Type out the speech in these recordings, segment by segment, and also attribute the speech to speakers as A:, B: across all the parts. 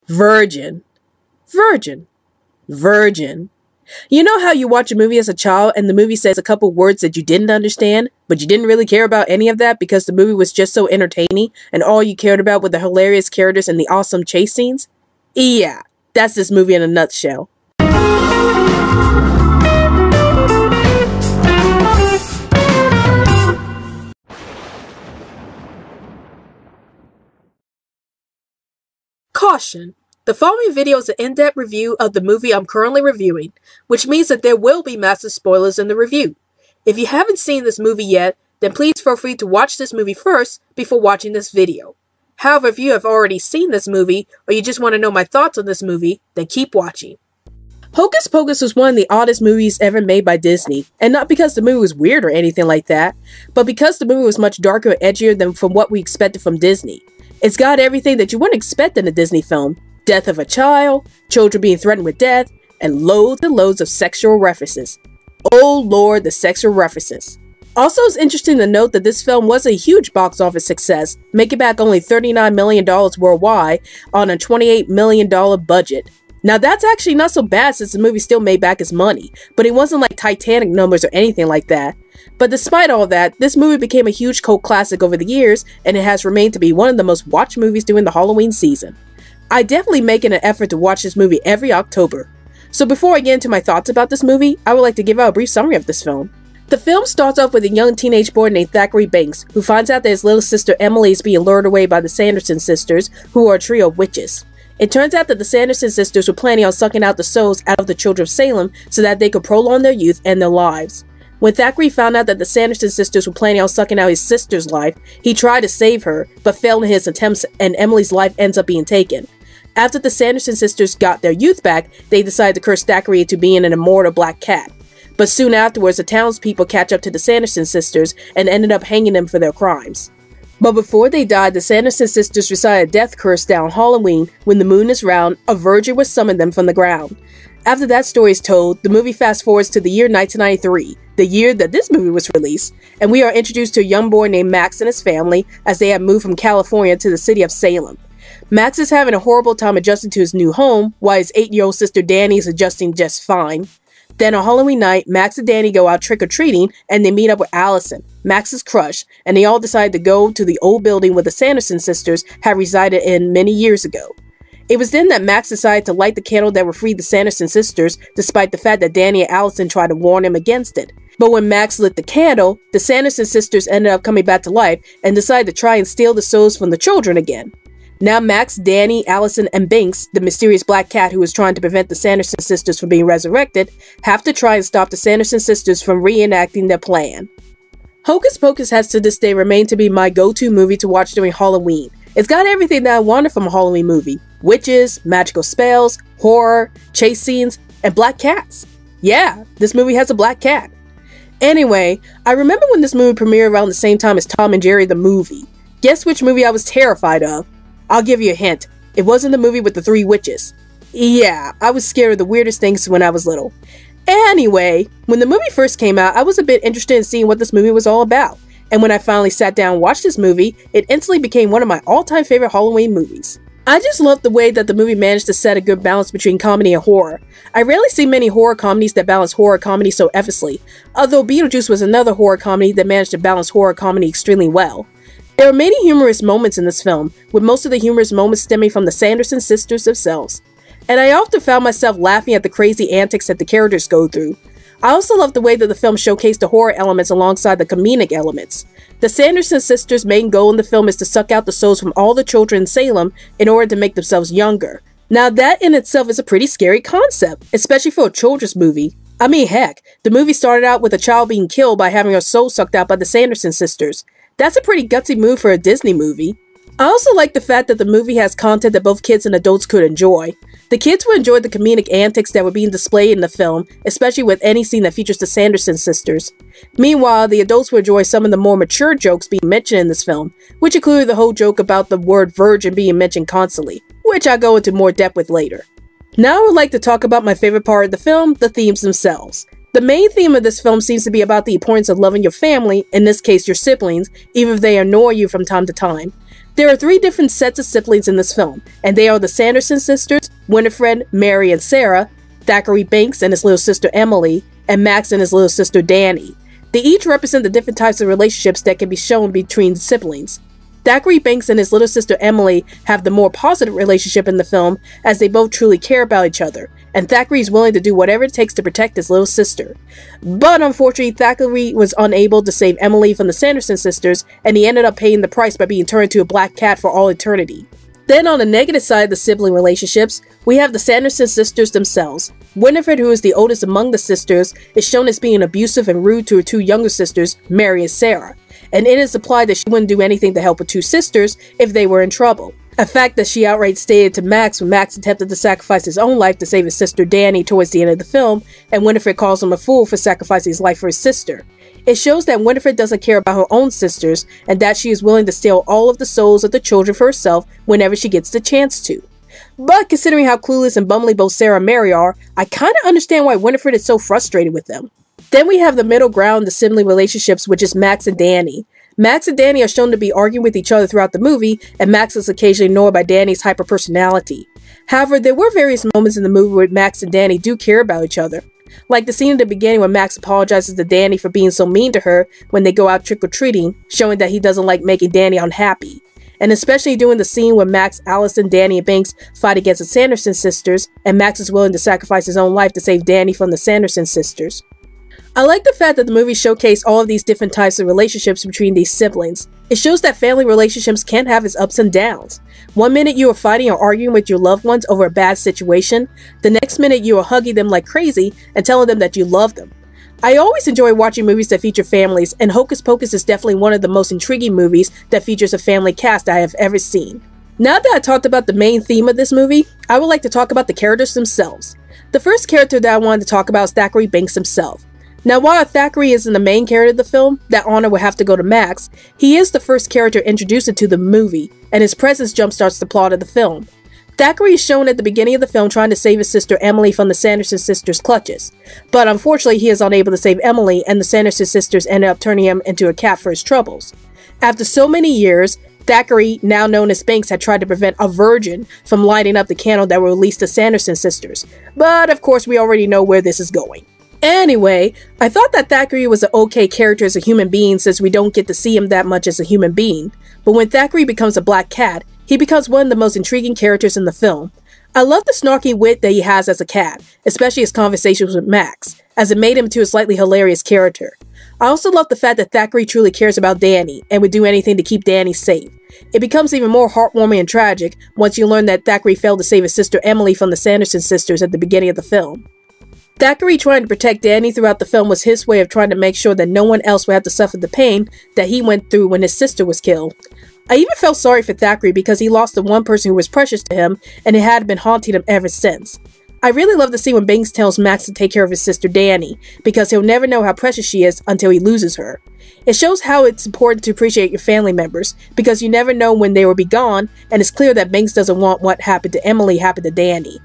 A: Virgin. Virgin. Virgin. You know how you watch a movie as a child and the movie says a couple words that you didn't understand, but you didn't really care about any of that because the movie was just so entertaining and all you cared about were the hilarious characters and the awesome chase scenes? Yeah, that's this movie in a nutshell. Caution. The following video is an in-depth review of the movie I'm currently reviewing, which means that there will be massive spoilers in the review. If you haven't seen this movie yet, then please feel free to watch this movie first before watching this video. However, if you have already seen this movie, or you just want to know my thoughts on this movie, then keep watching. Hocus Pocus was one of the oddest movies ever made by Disney, and not because the movie was weird or anything like that, but because the movie was much darker and edgier than from what we expected from Disney. It's got everything that you wouldn't expect in a Disney film. Death of a child, children being threatened with death, and loads of sexual references. Oh lord, the sexual references. Also, it's interesting to note that this film was a huge box office success, making back only $39 million worldwide on a $28 million budget. Now that's actually not so bad since the movie still made back its money, but it wasn't like Titanic numbers or anything like that. But despite all that, this movie became a huge cult classic over the years, and it has remained to be one of the most watched movies during the Halloween season. I definitely make an effort to watch this movie every October. So before I get into my thoughts about this movie, I would like to give out a brief summary of this film. The film starts off with a young teenage boy named Thackeray Banks, who finds out that his little sister Emily is being lured away by the Sanderson sisters, who are a trio of witches. It turns out that the Sanderson sisters were planning on sucking out the souls out of the children of Salem so that they could prolong their youth and their lives. When Thackeray found out that the Sanderson sisters were planning on sucking out his sister's life, he tried to save her, but failed in his attempts and Emily's life ends up being taken. After the Sanderson sisters got their youth back, they decided to curse Thackeray into being an immortal black cat. But soon afterwards, the townspeople catch up to the Sanderson sisters and ended up hanging them for their crimes. But before they died, the Sanderson sisters recited a death curse that on Halloween, when the moon is round, a virgin would summon them from the ground. After that story is told, the movie fast forwards to the year 1993, the year that this movie was released, and we are introduced to a young boy named Max and his family as they have moved from California to the city of Salem. Max is having a horrible time adjusting to his new home, while his 8-year-old sister Danny is adjusting just fine. Then on Halloween night, Max and Danny go out trick-or-treating, and they meet up with Allison, Max's crush, and they all decide to go to the old building where the Sanderson sisters had resided in many years ago. It was then that Max decided to light the candle that would free the Sanderson sisters, despite the fact that Danny and Allison tried to warn him against it. But when Max lit the candle, the Sanderson sisters ended up coming back to life and decided to try and steal the souls from the children again. Now Max, Danny, Allison, and Binks, the mysterious black cat who is trying to prevent the Sanderson sisters from being resurrected, have to try and stop the Sanderson sisters from reenacting their plan. Hocus Pocus has to this day remained to be my go-to movie to watch during Halloween. It's got everything that I wanted from a Halloween movie. Witches, magical spells, horror, chase scenes, and black cats. Yeah, this movie has a black cat. Anyway, I remember when this movie premiered around the same time as Tom and Jerry the movie. Guess which movie I was terrified of? I'll give you a hint. It wasn't the movie with the 3 witches. Yeah, I was scared of the weirdest things when I was little. Anyway, when the movie first came out, I was a bit interested in seeing what this movie was all about. And when I finally sat down and watched this movie, it instantly became one of my all-time favorite Halloween movies. I just love the way that the movie managed to set a good balance between comedy and horror. I rarely see many horror comedies that balance horror comedy so effortlessly, although Beetlejuice was another horror comedy that managed to balance horror comedy extremely well. There are many humorous moments in this film, with most of the humorous moments stemming from the Sanderson sisters themselves. And I often found myself laughing at the crazy antics that the characters go through. I also love the way that the film showcased the horror elements alongside the comedic elements. The Sanderson sisters' main goal in the film is to suck out the souls from all the children in Salem in order to make themselves younger. Now that in itself is a pretty scary concept, especially for a children's movie. I mean heck, the movie started out with a child being killed by having her soul sucked out by the Sanderson sisters. That's a pretty gutsy move for a Disney movie. I also like the fact that the movie has content that both kids and adults could enjoy. The kids would enjoy the comedic antics that were being displayed in the film, especially with any scene that features the Sanderson sisters. Meanwhile, the adults would enjoy some of the more mature jokes being mentioned in this film, which included the whole joke about the word virgin being mentioned constantly, which I'll go into more depth with later. Now I would like to talk about my favorite part of the film, the themes themselves. The main theme of this film seems to be about the importance of loving your family, in this case your siblings, even if they annoy you from time to time. There are 3 different sets of siblings in this film, and they are the Sanderson sisters, Winifred, Mary, and Sarah, Thackeray Binks and his little sister Emily, and Max and his little sister Danny. They each represent the different types of relationships that can be shown between siblings. Thackeray Binks and his little sister Emily have the more positive relationship in the film, as they both truly care about each other, and Thackeray is willing to do whatever it takes to protect his little sister. But unfortunately, Thackeray was unable to save Emily from the Sanderson sisters, and he ended up paying the price by being turned into a black cat for all eternity. Then on the negative side of the sibling relationships, we have the Sanderson sisters themselves. Winifred, who is the oldest among the sisters, is shown as being abusive and rude to her 2 younger sisters, Mary and Sarah, and it is implied that she wouldn't do anything to help her 2 sisters if they were in trouble. A fact that she outright stated to Max when Max attempted to sacrifice his own life to save his sister Danny towards the end of the film, and Winifred calls him a fool for sacrificing his life for his sister. It shows that Winifred doesn't care about her own sisters, and that she is willing to steal all of the souls of the children for herself whenever she gets the chance to. But considering how clueless and bumbly both Sarah and Mary are, I kinda understand why Winifred is so frustrated with them. Then we have the middle ground, the sibling relationships, which is Max and Danny. Max and Danny are shown to be arguing with each other throughout the movie, and Max is occasionally annoyed by Danny's hyper-personality. However, there were various moments in the movie where Max and Danny do care about each other. Like the scene at the beginning when Max apologizes to Danny for being so mean to her when they go out trick-or-treating, showing that he doesn't like making Danny unhappy. And especially during the scene when Max, Allison, Danny, and Binks fight against the Sanderson sisters, and Max is willing to sacrifice his own life to save Danny from the Sanderson sisters. I like the fact that the movie showcased all of these different types of relationships between these siblings. It shows that family relationships can have its ups and downs. One minute you are fighting or arguing with your loved ones over a bad situation, the next minute you are hugging them like crazy and telling them that you love them. I always enjoy watching movies that feature families, and Hocus Pocus is definitely one of the most intriguing movies that features a family cast I have ever seen. Now that I talked about the main theme of this movie, I would like to talk about the characters themselves. The first character that I wanted to talk about is Thackeray Binks himself. Now, while Thackeray isn't the main character of the film, that honor would have to go to Max, he is the first character introduced into the movie, and his presence jumpstarts the plot of the film. Thackeray is shown at the beginning of the film trying to save his sister Emily from the Sanderson sisters' clutches, but unfortunately he is unable to save Emily, and the Sanderson sisters ended up turning him into a cat for his troubles. After so many years, Thackeray, now known as Binks, had tried to prevent a virgin from lighting up the candle that would release the Sanderson sisters, but of course we already know where this is going. Anyway, I thought that Thackeray was an okay character as a human being since we don't get to see him that much as a human being, but when Thackeray becomes a black cat, he becomes one of the most intriguing characters in the film. I love the snarky wit that he has as a cat, especially his conversations with Max, as it made him into a slightly hilarious character. I also love the fact that Thackeray truly cares about Danny, and would do anything to keep Danny safe. It becomes even more heartwarming and tragic once you learn that Thackeray failed to save his sister Emily from the Sanderson sisters at the beginning of the film. Thackeray trying to protect Danny throughout the film was his way of trying to make sure that no one else would have to suffer the pain that he went through when his sister was killed. I even felt sorry for Thackeray because he lost the one person who was precious to him, and it had been haunting him ever since. I really love the scene when Binks tells Max to take care of his sister Danny, because he'll never know how precious she is until he loses her. It shows how it's important to appreciate your family members, because you never know when they will be gone, and it's clear that Binks doesn't want what happened to Emily happen to Danny.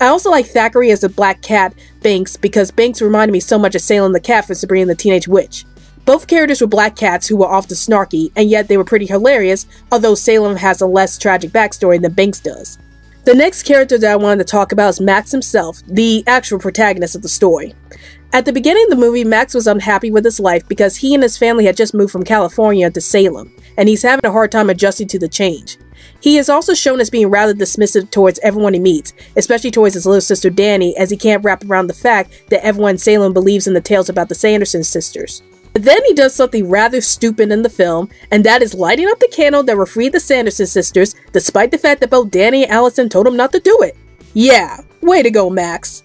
A: I also like Thackeray as a black cat, Binks, because Binks reminded me so much of Salem the Cat from Sabrina the Teenage Witch. Both characters were black cats who were often snarky, and yet they were pretty hilarious, although Salem has a less tragic backstory than Binks does. The next character that I wanted to talk about is Max himself, the actual protagonist of the story. At the beginning of the movie, Max was unhappy with his life because he and his family had just moved from California to Salem, and he's having a hard time adjusting to the change. He is also shown as being rather dismissive towards everyone he meets, especially towards his little sister Danny, as he can't wrap around the fact that everyone in Salem believes in the tales about the Sanderson sisters. But then he does something rather stupid in the film, and that is lighting up the candle that will free the Sanderson sisters, despite the fact that both Danny and Allison told him not to do it. Yeah, way to go, Max.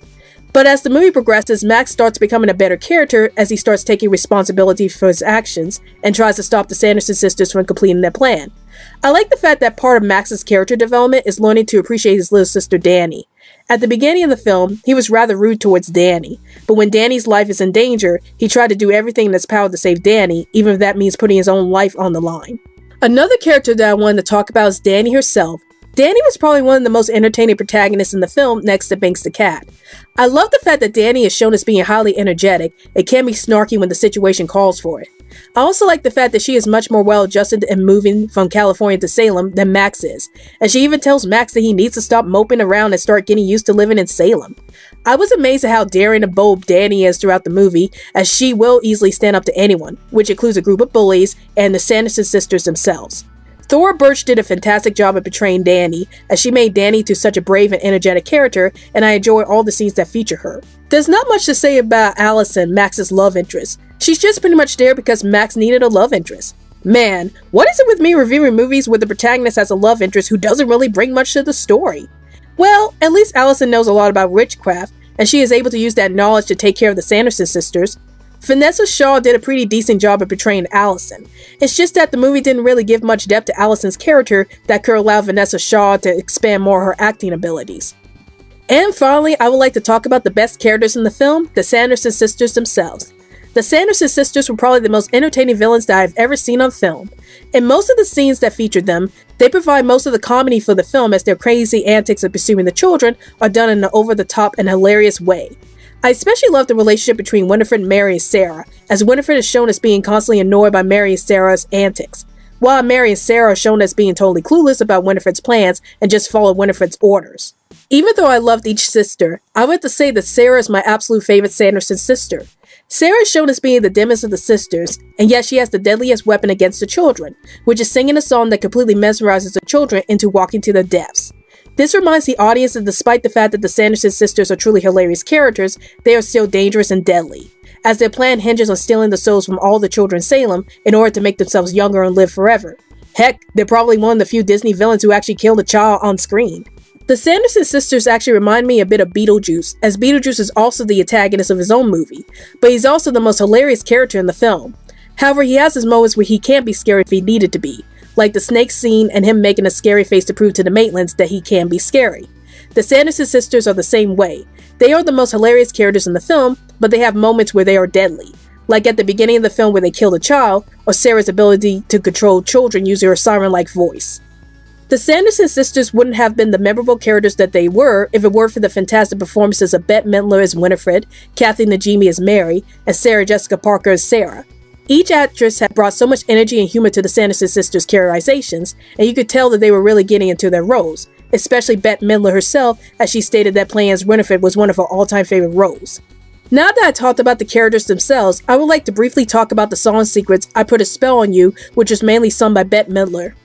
A: But as the movie progresses, Max starts becoming a better character as he starts taking responsibility for his actions and tries to stop the Sanderson sisters from completing their plan. I like the fact that part of Max's character development is learning to appreciate his little sister Danny. At the beginning of the film, he was rather rude towards Danny, but when Danny's life is in danger, he tried to do everything in his power to save Danny, even if that means putting his own life on the line. Another character that I wanted to talk about is Danny herself. Danny was probably one of the most entertaining protagonists in the film, next to Binks the cat. I love the fact that Danny is shown as being highly energetic and can be snarky when the situation calls for it. I also like the fact that she is much more well-adjusted in moving from California to Salem than Max is, and she even tells Max that he needs to stop moping around and start getting used to living in Salem. I was amazed at how daring and bold Danny is throughout the movie, as she will easily stand up to anyone, which includes a group of bullies and the Sanderson sisters themselves. Thora Birch did a fantastic job at portraying Danny, as she made Danny to such a brave and energetic character, and I enjoy all the scenes that feature her. There's not much to say about Allison, Max's love interest. She's just pretty much there because Max needed a love interest. Man, what is it with me reviewing movies where the protagonist has a love interest who doesn't really bring much to the story? Well, at least Allison knows a lot about witchcraft, and she is able to use that knowledge to take care of the Sanderson sisters. Vanessa Shaw did a pretty decent job at portraying Allison. It's just that the movie didn't really give much depth to Allison's character that could allow Vanessa Shaw to expand more her acting abilities. And finally, I would like to talk about the best characters in the film, the Sanderson sisters themselves. The Sanderson sisters were probably the most entertaining villains that I've ever seen on film. In most of the scenes that featured them, they provide most of the comedy for the film, as their crazy antics of pursuing the children are done in an over-the-top and hilarious way. I especially love the relationship between Winifred, Mary, and Sarah, as Winifred is shown as being constantly annoyed by Mary and Sarah's antics, while Mary and Sarah are shown as being totally clueless about Winifred's plans and just follow Winifred's orders. Even though I loved each sister, I would have to say that Sarah is my absolute favorite Sanderson sister. Sarah is shown as being the dimmest of the sisters, and yet she has the deadliest weapon against the children, which is singing a song that completely mesmerizes the children into walking to their deaths. This reminds the audience that despite the fact that the Sanderson sisters are truly hilarious characters, they are still dangerous and deadly, as their plan hinges on stealing the souls from all the children in Salem in order to make themselves younger and live forever. Heck, they're probably one of the few Disney villains who actually killed a child on screen. The Sanderson sisters actually remind me a bit of Beetlejuice, as Beetlejuice is also the antagonist of his own movie, but he's also the most hilarious character in the film. However, he has his moments where he can be scary if he needed to be, like the snake scene and him making a scary face to prove to the Maitlands that he can be scary. The Sanderson sisters are the same way. They are the most hilarious characters in the film, but they have moments where they are deadly, like at the beginning of the film where they kill a child, or Sarah's ability to control children using her siren-like voice. The Sanderson sisters wouldn't have been the memorable characters that they were if it weren't for the fantastic performances of Bette Midler as Winifred, Kathy Najimy as Mary, and Sarah Jessica Parker as Sarah. Each actress had brought so much energy and humor to the Sanderson sisters' characterizations, and you could tell that they were really getting into their roles, especially Bette Midler herself, as she stated that playing as Winifred was one of her all-time favorite roles. Now that I talked about the characters themselves, I would like to briefly talk about the song sequence I Put a Spell on You, which was mainly sung by Bette Midler.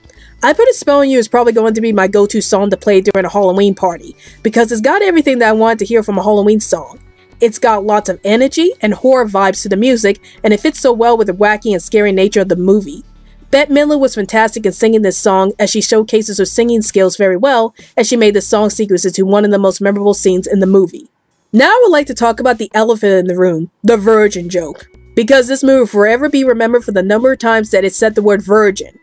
A: I Put a Spell on You is probably going to be my go-to song to play during a Halloween party, because it's got everything that I wanted to hear from a Halloween song. It's got lots of energy and horror vibes to the music, and it fits so well with the wacky and scary nature of the movie. Bette Midler was fantastic in singing this song, as she showcases her singing skills very well, as she made the song sequence into one of the most memorable scenes in the movie. Now I would like to talk about the elephant in the room, the virgin joke, because this movie will forever be remembered for the number of times that it said the word virgin.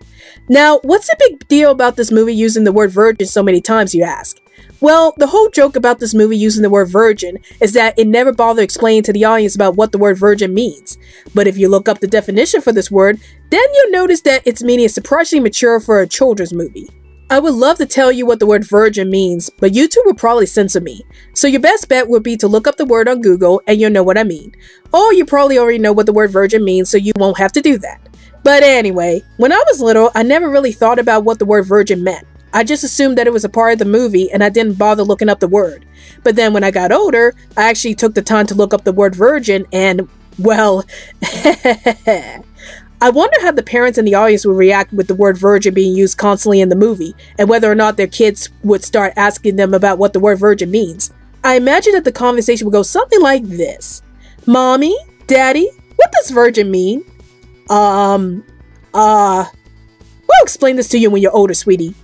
A: Now, what's the big deal about this movie using the word virgin so many times, you ask? Well, the whole joke about this movie using the word virgin is that it never bothered explaining to the audience about what the word virgin means. But if you look up the definition for this word, then you'll notice that its meaning is surprisingly mature for a children's movie. I would love to tell you what the word virgin means, but YouTube would probably censor me. So your best bet would be to look up the word on Google and you'll know what I mean. Or you probably already know what the word virgin means, so you won't have to do that. But anyway, when I was little, I never really thought about what the word virgin meant. I just assumed that it was a part of the movie and I didn't bother looking up the word. But then when I got older, I actually took the time to look up the word virgin and, well, I wonder how the parents in the audience would react with the word virgin being used constantly in the movie, and whether or not their kids would start asking them about what the word virgin means. I imagine that the conversation would go something like this. Mommy? Daddy? What does virgin mean? We'll explain this to you when you're older, sweetie.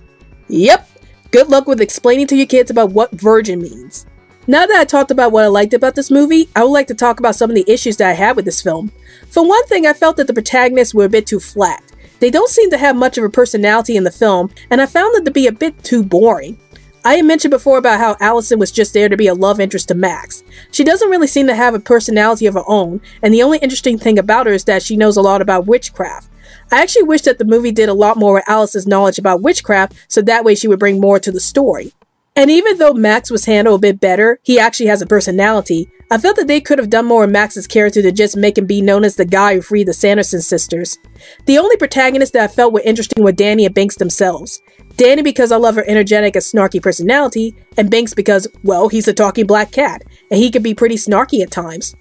A: Yep, good luck with explaining to your kids about what virgin means. Now that I talked about what I liked about this movie, I would like to talk about some of the issues that I had with this film. For one thing, I felt that the protagonists were a bit too flat. They don't seem to have much of a personality in the film, and I found them to be a bit too boring. I had mentioned before about how Allison was just there to be a love interest to Max. She doesn't really seem to have a personality of her own, and the only interesting thing about her is that she knows a lot about witchcraft. I actually wish that the movie did a lot more with Alice's knowledge about witchcraft, so that way she would bring more to the story. And even though Max was handled a bit better, he actually has a personality. I felt that they could have done more with Max's character to just make him be known as the guy who freed the Sanderson sisters. The only protagonists that I felt were interesting were Danny and Binks themselves. Danny because I love her energetic and snarky personality, and Binks because, well, he's a talking black cat, and he could be pretty snarky at times.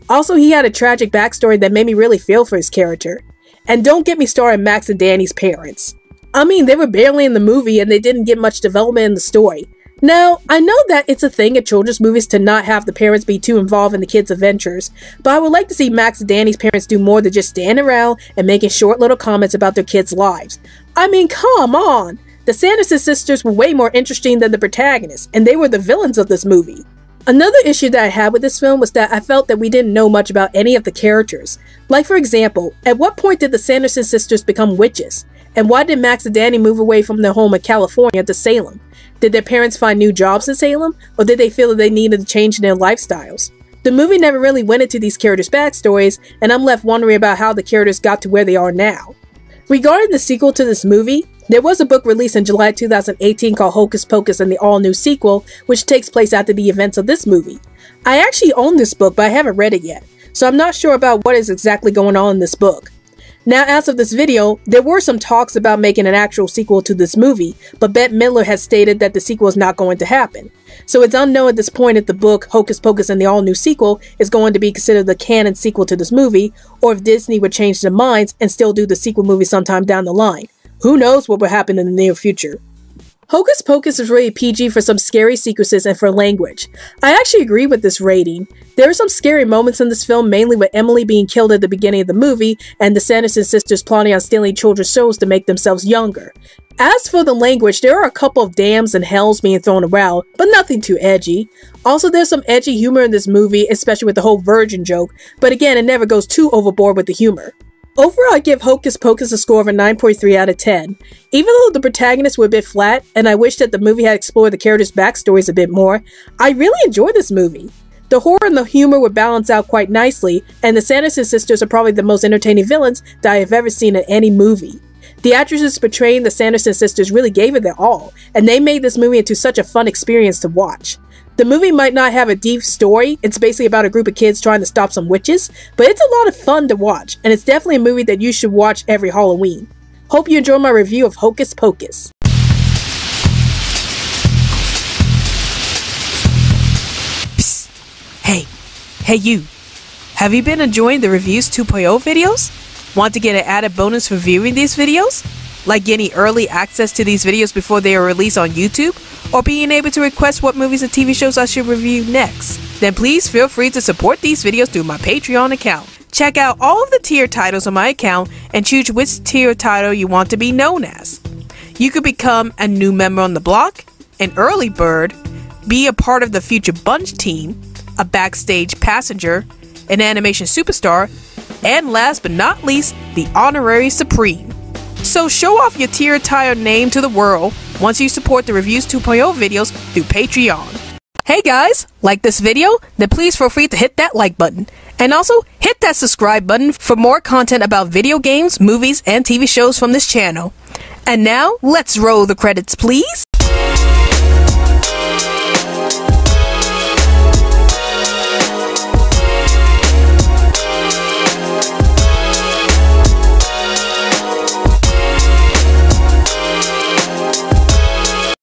A: Also, he had a tragic backstory that made me really feel for his character. And don't get me started on Max and Danny's parents. I mean, they were barely in the movie and they didn't get much development in the story. Now, I know that it's a thing in children's movies to not have the parents be too involved in the kids' adventures, but I would like to see Max and Danny's parents do more than just stand around and making short little comments about their kids' lives. I mean, come on! The Sanderson sisters were way more interesting than the protagonists, and they were the villains of this movie. Another issue that I had with this film was that I felt that we didn't know much about any of the characters. Like for example, at what point did the Sanderson sisters become witches? And why did Max and Danny move away from their home in California to Salem? Did their parents find new jobs in Salem? Or did they feel that they needed to change their lifestyles? The movie never really went into these characters' backstories, and I'm left wondering about how the characters got to where they are now. Regarding the sequel to this movie, there was a book released in July 2018 called Hocus Pocus and the all-new sequel, which takes place after the events of this movie. I actually own this book, but I haven't read it yet, so I'm not sure about what is exactly going on in this book. Now, as of this video, there were some talks about making an actual sequel to this movie, but Bette Midler has stated that the sequel is not going to happen. So it's unknown at this point if the book Hocus Pocus and the all-new sequel is going to be considered the canon sequel to this movie, or if Disney would change their minds and still do the sequel movie sometime down the line. Who knows what will happen in the near future. Hocus Pocus is rated PG for some scary sequences and for language. I actually agree with this rating. There are some scary moments in this film, mainly with Emily being killed at the beginning of the movie and the Sanderson sisters plotting on stealing children's souls to make themselves younger. As for the language, there are a couple of damns and hells being thrown around, but nothing too edgy. Also, there's some edgy humor in this movie, especially with the whole virgin joke, but again, it never goes too overboard with the humor. Overall, I give Hocus Pocus a score of a 9.3 out of 10. Even though the protagonists were a bit flat, and I wish that the movie had explored the characters' backstories a bit more, I really enjoyed this movie. The horror and the humor were balanced out quite nicely, and the Sanderson sisters are probably the most entertaining villains that I have ever seen in any movie. The actresses portraying the Sanderson sisters really gave it their all, and they made this movie into such a fun experience to watch. The movie might not have a deep story, it's basically about a group of kids trying to stop some witches, but it's a lot of fun to watch, and it's definitely a movie that you should watch every Halloween. Hope you enjoyed my review of Hocus Pocus.
B: Psst. Hey you, have you been enjoying the Reviews 2.0 videos? Want to get an added bonus for viewing these videos? Like getting early access to these videos before they are released on YouTube? Or being able to request what movies and TV shows I should review next? Then please feel free to support these videos through my Patreon account. Check out all of the tier titles on my account and choose which tier title you want to be known as. You could become a new member on the block, an early bird, be a part of the future Bunch team, a backstage passenger, an animation superstar, and last but not least, the Honorary Supreme. So show off your tier title name to the world once you support the Reviews 2.0 videos through Patreon. Hey guys, like this video? Then please feel free to hit that like button. And also, hit that subscribe button for more content about video games, movies, and TV shows from this channel. And now, let's roll the credits please!